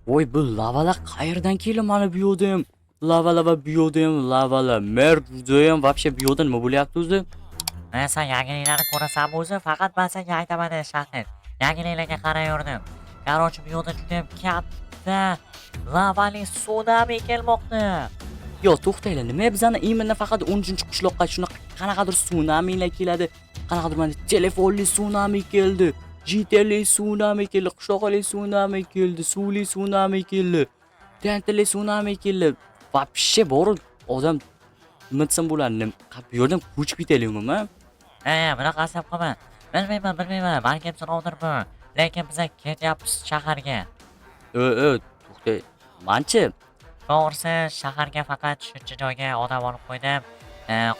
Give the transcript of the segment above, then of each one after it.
Voy bu lavalar qayerdan keldi mana bu yerda ham? Lava bu yerda ham lavalar. Mer judayam вообще bu yerda nima bo'lyapti o'zi? Sen yangiliklarni ko'rasanmi o'zi? Faqat men senga aytaman Shahid. Yangiliklarga qarayverdim. Короче, bu yerda juda ham katta lavali sunami kelmoqda. Yo to'xtanglar, nima bizani imенно faqat 10-qishloqqa shunaqa qanaqadir sunamilar keladi. Qanaqadir mana telefonli sunami keldi. JTli sunami keldi, qishloqli sunami keldi, suvli sunami keldi. Tentli sunami keldi. Вообще bor odam nima desam bo'ladi? Bu yerdan ko'chib ketaylikmi? Bunaqasi ham qilma. Bilmayman. Balkim sinovdir bu. Lekin biz ketyapmiz shaharga. To'xta. Manchi To'g'risi, shaharga faqat shuncha joyga odam olib qo'ydim.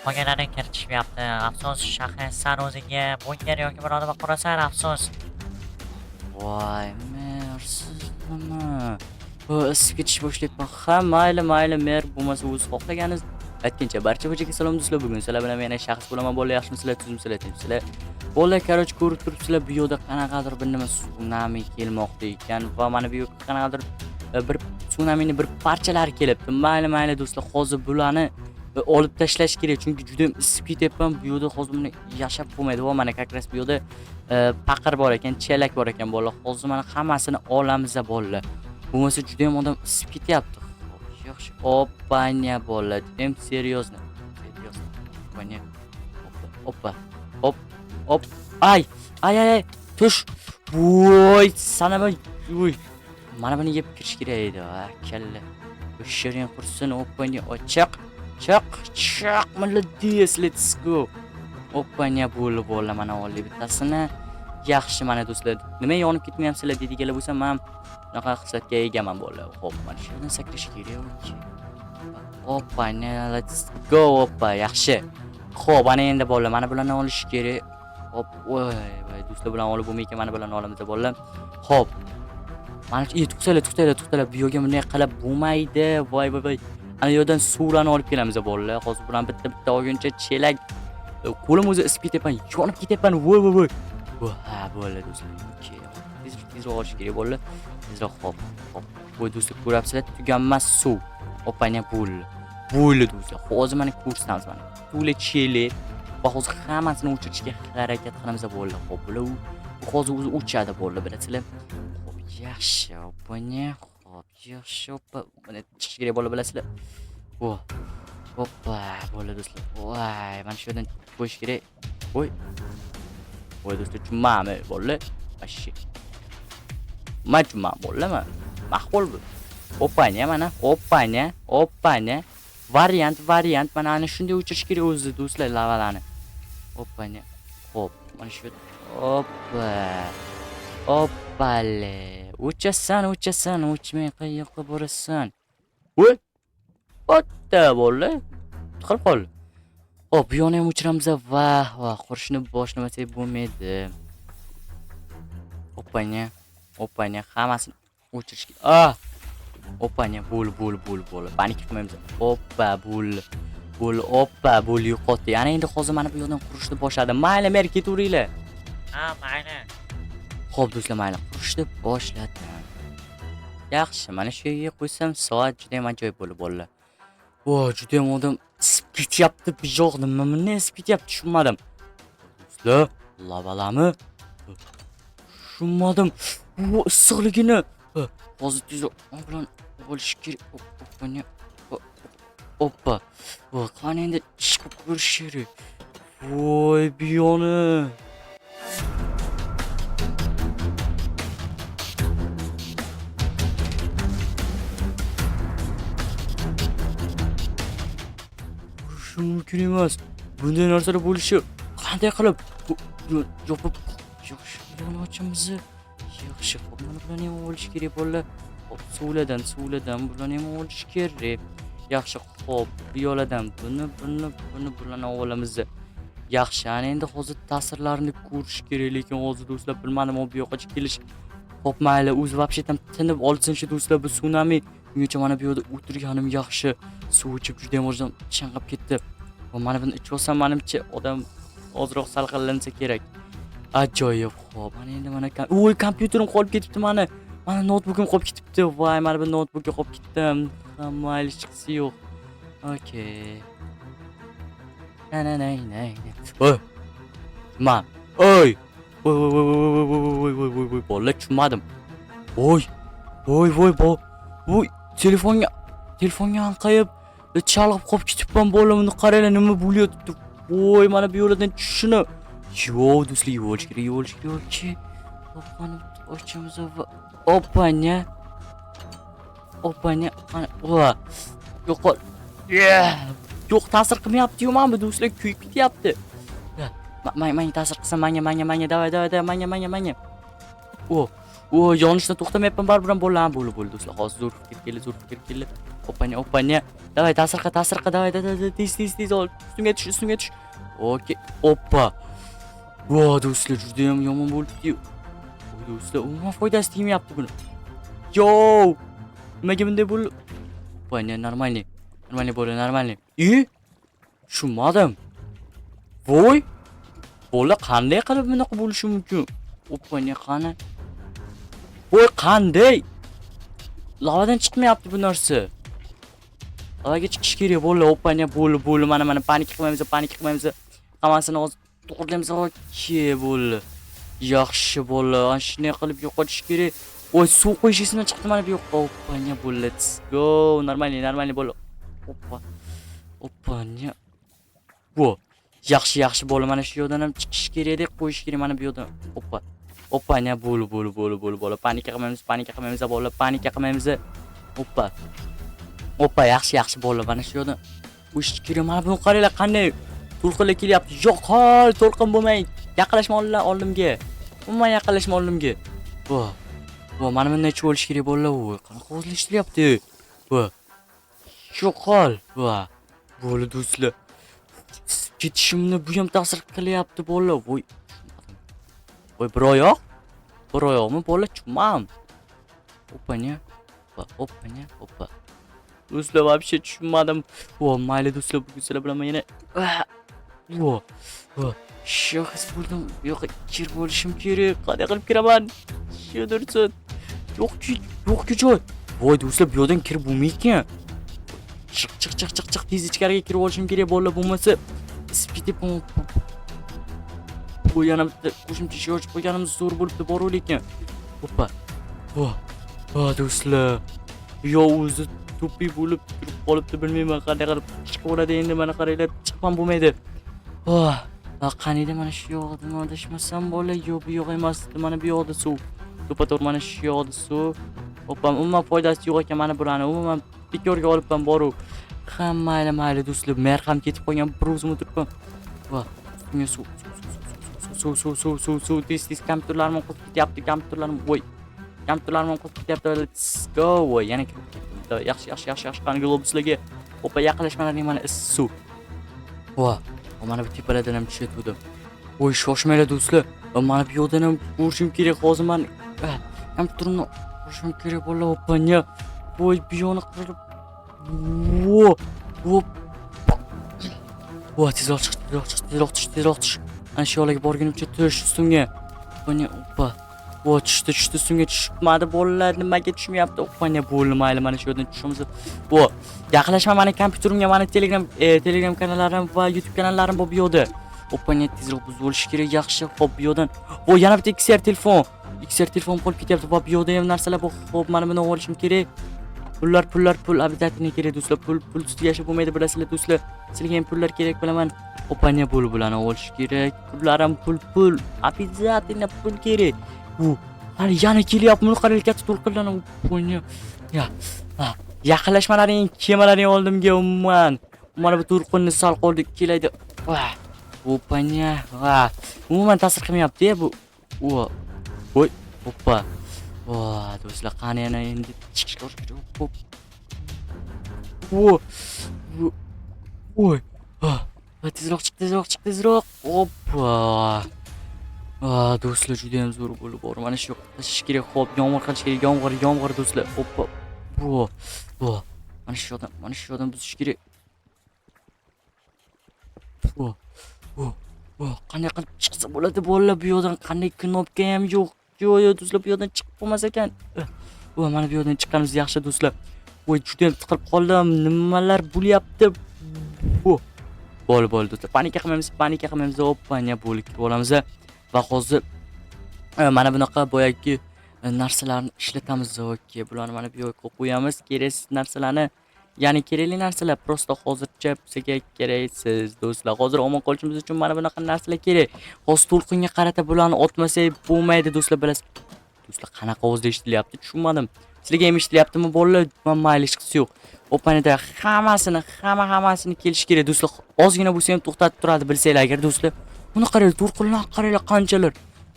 Qolganlari kiritishmayapti. Afsus, shahar san o'zingga bunker yoki bir odam qurasan, afsus. voy, mersizmi? Bu isib ketish boshlayapman. Ha, mayli, mer bo'lmasa o'zi xohlaganingiz aytgancha barchaga salom do'stlar. Bugun sizlar bilan men shaxs bo'laman. Bolalar yaxshimisizlar, tuzmisizlar, tinchsizlar. Bolalar, короче, ko'rib turibsizlar, bu yerda qanaqadir bir nima sunami kelmoqda ekan va mana bu yerga qanaqadir bir sunamining bir parchalari kelibdi. Mayli do'stlar, hozir bularni olib tashlash kerak, chunki juda ham isib ketyapman. Bu yerda hozir buni yashab bo'lmaydi. Va mana как раз bu yerda paqir bor ekan, chelak bor ekan bolalar. Hozir mana hammasini olamiz bolalar. Bo'lmasa juda ham odam isib ketyapti. Yaxshi. Oppanya bolalar, juda ham серьезно. Oppanya. Oppa. Hop. Ay. Tush. Voy, sana bu. Uy. Mana buni yeb kirish kerak edi. Kalla. O'shiring qursin, oppanya ochiq. Chaq. Молодец, let's go. Oppanya bo'lib bolalar, mana oldi bittasini. Yaxshi mana do'stlar. Nima yonib ketmayapsizlar deydiganlar bo'lsa, men bunaqa xislatga egaman bolalar. Xo'p, mana shu yerdan sakrash kerak. Oppanya, let's go. Oppa, yaxshi. Xo'p, ana endi bolalar, mana bularni olish kerak. Hop, voy, do'stlar bilan olib bo'lmaydi, mana bularni olamiz bolalar. Xo'p. Mana to'xtanglar. Bu yerga bunday qilib bo'lmaydi. Voy. Ana yerdan suvlarni olib kelamiz bolalar. Hozir bilan bitta olguncha chelak. Qo'lim o'zi isib ketyapman, yonib ketyapman. Voy. Ha, bolalar do'stlar. Tezroq olish kerak bolalar. Tezroq hop. Voy do'stlar, ko'ryapsizlar, tuganmas suv. Oppanya bo'ldi do'stlar. Hozir mana ko'rsatamiz mana. To'la chelak. Va hozir hammasini o'chirishga harakat qilamiz bolalar. Xo'p, bular hozir o'zi o'chadi bolalar, bilasizlar. Xo'p, yaxshi, oppanya. Yaxshi, oppa. Mana chiqish kerak bolalar, bilasizlar. Hoppa, bolalar do'stlar. Voy, mana shu yerdan qo'yish kerak. Voy do'stlar, tushunmaymi bolalar? Ashi. Majma bo'ladimi? Maqbul bu. Oppanya mana, oppanya. Variant mana ana shunday o'chirish kerak o'zi do'stlar lavalarni. Oppanya. Xo'p, mana shu oppale. O'chasan, o'chmay qayoqqa borasan? Voy! Otta bolalar. Tiqilib qoldi. Xo'p, bu yonni ham o'chiramiz va qurishni boshlamasak bo'lmaydi. Oppanya hammasini o'chirish kerak. Oppanya bo'l. Panika qilmaymiz. Oppa bo'l yo'qotdi. Ana endi hozir mana bu yerdan qurishni boshladi. Mayli, mer ketaveringlar. Mayli. Xo'p do'stlar, mayli, qurishni boshladim. Yaxshi, mana shu yerga qo'ysam soat juda ham ajoyib bo'lib bolalar. Juda ham odam isib ketyapti. Bu yoq nima isib ketyapti, tushunmadim. Do'stlar, lavalarmi? Tushunmadim. Bu issiqligini. Hozir tezroq bilan olish kerak. Oppa. Qani endi chiqib ko'rish kerak. Voy, bu yoni. Shu mumkin emas. Bunday narsalar bo'lishi qanday qilib yopib yaxshi yo'lni ochamiz. Yaxshi, xo'p, mana bularni ham olish kerak bolalar. Xo'p, suvlardan bularni ham olish kerak. Yaxshi, xo'p, bu yo'ladan bularni olamiz. Yaxshi, ana endi hozir ta'sirlarini ko'rish kerak, lekin hozir do'stlar bilmadim bu yoqqa kelish. Xo'p, mayli, o'zi вообще tam tinib olsin-chi do'stlar, bu sunami. Bungacha mana bu yerda o'tirganim yaxshi. Suv ichib juda ham o'zim chanqab ketdi. Va mana buni ichib olsam, menimcha odam ozroq salqinlansa kerak. Ajoyib. Xo'p, mana endi kompyuterim qolib ketibdi mana. Mana notebookim qolib ketibdi. Voy, mana bu notebookga qolib ketdim. Mayli, chiqisi yo'q. Okay. Nay. Oy. Man. Oy. Voy. Bolalar tushunmadim. Voy. Voy, telefonga anqayib chalg'ib qolib ketibman. Bola buni qaranglar, nima bo'lyapti? Voy, mana bu yo'ldan tushishini. Yo'q, do'stlar, yo'l kerak. To'planib ochamiz va opanya. Va yo'qol. Yo'q, ta'sir qilmayapti-yu, mana bu do'stlar kuyib ketyapti. Menga ta'sir qilsa, menga, davay, menga. Yonishdan to'xtamayapman, baribir bo'laman, bo'ldi do'stlar. Hozir zo'r fikr keldi. Opanya. Davay, ta'sir qil, davay, tez ol. Ustunga tush. Okey. Oppa. Do'stlar, juda ham yomon bo'ldi-yu. Do'stlar, umuman foydasi tegmayapti buni. Yo! Nimaga bunday bo'ldi? Opanya, normalniy bo'ldi. Tushunmadim. Voy! Bola qanday qilib bunaqa bo'lishi mumkin? Opanya, qani? Voy, qanday? Lavadan chiqmayapti bu narsa. Lavaga chiqish kerak bo'la, opanya, bo'ldi. Mana panika qilmaymiz. Hammasini hozir to'g'rilaymiz. Okey, bo'ldi. Yaxshi bo'la. Ana shunday qilib yo'qotish kerak. Voy, suv qo'yish esidan chiqdi mana bu yoqqa. Opanya, bo'ldi. Let's go. Normalniy bo'la. Opanya. Vo. Yaxshi bo'la. Mana shu yo'ldan ham chiqish kerak deb qo'yish kerak mana bu yo'ldan. Opanya, bo'li. Panika qilmaymiz, bola. Panika qilmaymiz. Oppa, yaxshi bo'la. Mana shu yo'ldan qo'yish kerak. Mana buni qaranglar, qanday to'lqinlar kelyapti. Yo'qol, to'lqin bo'lmang. Yaqinlashma oldimga. Umuman yaqinlashma oldimga. Vo, mana bunday bo'lish kerak bo'la. Qanaqa o'zlashtiryapti? Yo'qol. Bo'ldi do'stlar. Ketishimni bu ham ta'sir qilyapti bola. Voy, bir oyoqmi bola? Tushunmam. Opanya. Do'stlar, вообще tushunmadim. Mayli do'stlar, bugun sizlar bilan men yana his bo'ldim. Yo'q, kir bo'lishim kerak. Qanday qilib kiraman? Shu dursin. Yo'q joy. Voy do'stlar, bu yerdan kirib bo'lmaydi-ku. Chiq, tez ichkariga kirib olishim kerak bo'la, bo'lmasa spitib bu yana bitta qo'shimcha ish ochib qo'yganimiz zo'r bo'libdi, borur ekan. Oppa. Do'stlar. O'zi to'piy bo'lib turib qolibdi, bilmayman qanday qilib chiqaveradi endi. Mana qaranglar, chiqmam bo'lmaydi. Qaniydi mana shu yoqda adashmasam bo'la. Yo'q, bu yoq emas. Mana bu yoqda suv. To'pato'g'ri mana shu yoqda suv. Oppa, umuman foydasi yo'q ekan mana bularni. Umuman bekorga olibman boru. Mayli do'stlar, mer ham ketib qolgan, bir o'zim o'tiribman. Bunga suv. Tez kompyuterlarim qolib ketyapti, kompyuterlarim qolib ketyapti. Let's go. Yana yaxshi. Qani globuslarga oppa yaqinlashmalaring mana suv. Mana bu tepalardan ham tushayotgandim. Shoshmanglar do'stlar. Mana bu yoqdan ham ko'rishim kerak. Hozir men kompyuterimni ko'rishim kerak bo'la. Opanya. Bu yoqni qirib. Tezroq chiq. Ana shu yoqlarga borgunimcha tush ustimga. Oppa. Tushdi ustimga tushmadi bolalar. Nimaga tushmayapti? Opanya, bo'ldi, mayli, mana shu yerdan tushamiz. Yaqinlashma mani kompyuterimga, mani Telegram kanallarim va YouTube kanallarim bor bu yoqda. Opanya, tezroq buzib olish kerak. Yaxshi. Xo'p, bu yoqdan. Yana bitta XR telefon qolib ketyapti. Va bu yoqda ham narsalar bor. Xo'p, mana buni olishim kerak. Pul обязательно kerak do'stlar. Pul ustida yashab bo'lmaydi, bilasizlar do'stlar. Sizlarga ham pullar kerak bilaman. Opanya, bularni olish kerak. Pullarim pul. Обязательно pul kerak. Hali yana kelyapti. Buni qarang, katta to'lqinlarni. Opanya. Yaqinlashmalaring, kemalaring oldimga umuman. Mana bu to'lqinni sal qoldik kelaydi. Opanya. Umuman ta'sir qilmayapti bu. Oppa. Do'stlar, qani yana endi chiqishga kerak. Tezroq chiq. Oppa. Do'stlar, juda ham zo'r bo'lib bor. Mana shu yoqqa tashish kerak. Xo'p, yomg'ir qilish kerak. Yomg'ir do'stlar. Oppa. Mana shu yoqdan buzish kerak. Qanday qilib chiqsa bo'ladi bolalar, bu yoqdan qanday knopka ham yo'q. yo'q do'stlar, bu yerdan chiqib bo'lmas ekan. Voy, mana bu yerdan chiqqanimiz yaxshi do'stlar. Voy, juda ham tiqilib qoldim. Nimalar bo'lyapti? Bo'ldi do'stlar. Panika qilmaymiz. Oppanya bo'lib kirib olamiz va hozir mana bunaqa boyagi narsalarni ishlatamiz. Okey, bularni mana bu yoqqa qo'yamiz. Keraksiz narsalarni, ya'ni kerakli narsalar prosta hozircha bizga keraksiz do'stlar. Hozir omon qolishimiz uchun mana bunaqa narsalar kerak. Hozir to'lqinga qarata bularni otmasak bo'lmaydi do'stlar, bilasiz. Do'stlar, qanaqa ovozda eshitilyapti tushunmadim. Sizlarga ham eshitilyaptimi bolalar? Men mayli hech qisi yo'q. Opanada hammasini kelish kerak do'stlar. Ozgina bo'lsa ham to'xtatib turadi, bilsanglar agar do'stlar. Buni qaranglar, to'lqinlar qaranglar qanchalar.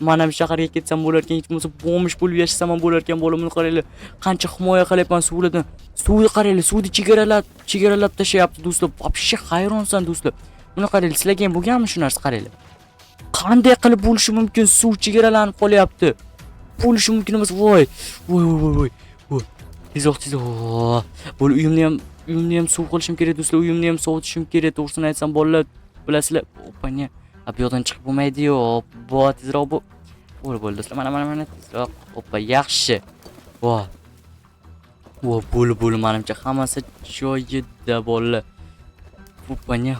Mana bu shaharga ketsam bo'lar ekan, hech bo'lmasa bo'mish bo'lib yashasam ham bo'lar ekan, bolamni qaranglar. Qancha himoya qilyapman suvlardan. Suvni qaranglar, suvni chegaralab tashyapti do'stlar. Вообще hayronsan do'stlar. Buni qaranglar, sizlarga ham bo'lganmi shu narsa, qaranglar. Qanday qilib bo'lishi mumkin? Suv chegaralanib qolyapti. Bo'lishi mumkin emas. Voy. Tezroq. Bo'l, uyimni ham suv qilishim kerak do'stlar. Uyimni ham sovutishim kerak. To'g'risini aytsam bolalar, bilasizlar, opanya. Bu yerdan chiqib bo'lmaydi-yu. Tezroq bu. Bo'ldi do'stlar. Mana tezroq. Oppa, yaxshi. Bo'l, menimcha hammasi joyida bolalar. Opanya,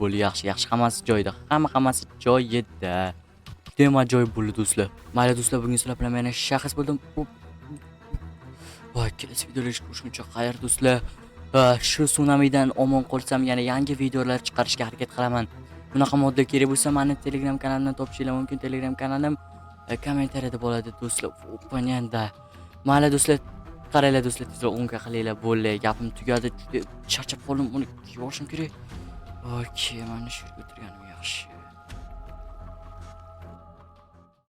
Bo'l, yaxshi, hammasi joyida. Hammasi joyida. Juda ham ajoyib bo'ldi do'stlar. Mayli do'stlar, bugun sizlar bilan men shaxs bo'ldim. Voy, kelasi videoda ko'rishguncha xayr do'stlar. Shu sunamidan omon qolsam, yana yangi videolar chiqarishga harakat qilaman. Bunaqa modda kerak bo'lsa, meni Telegram kanalimdan topishingiz mumkin. Telegram kanalim kommentariyada bo'ladi do'stlar. Opanyanda. Mayli do'stlar, qaranglar do'stlar, tezroq o'nga qilinglar, bo'ldi. Gapim tugadi. Juda charchab qoldim, uni yuvishim kerak. Okey, mana shu yerga o'tirganim yaxshi.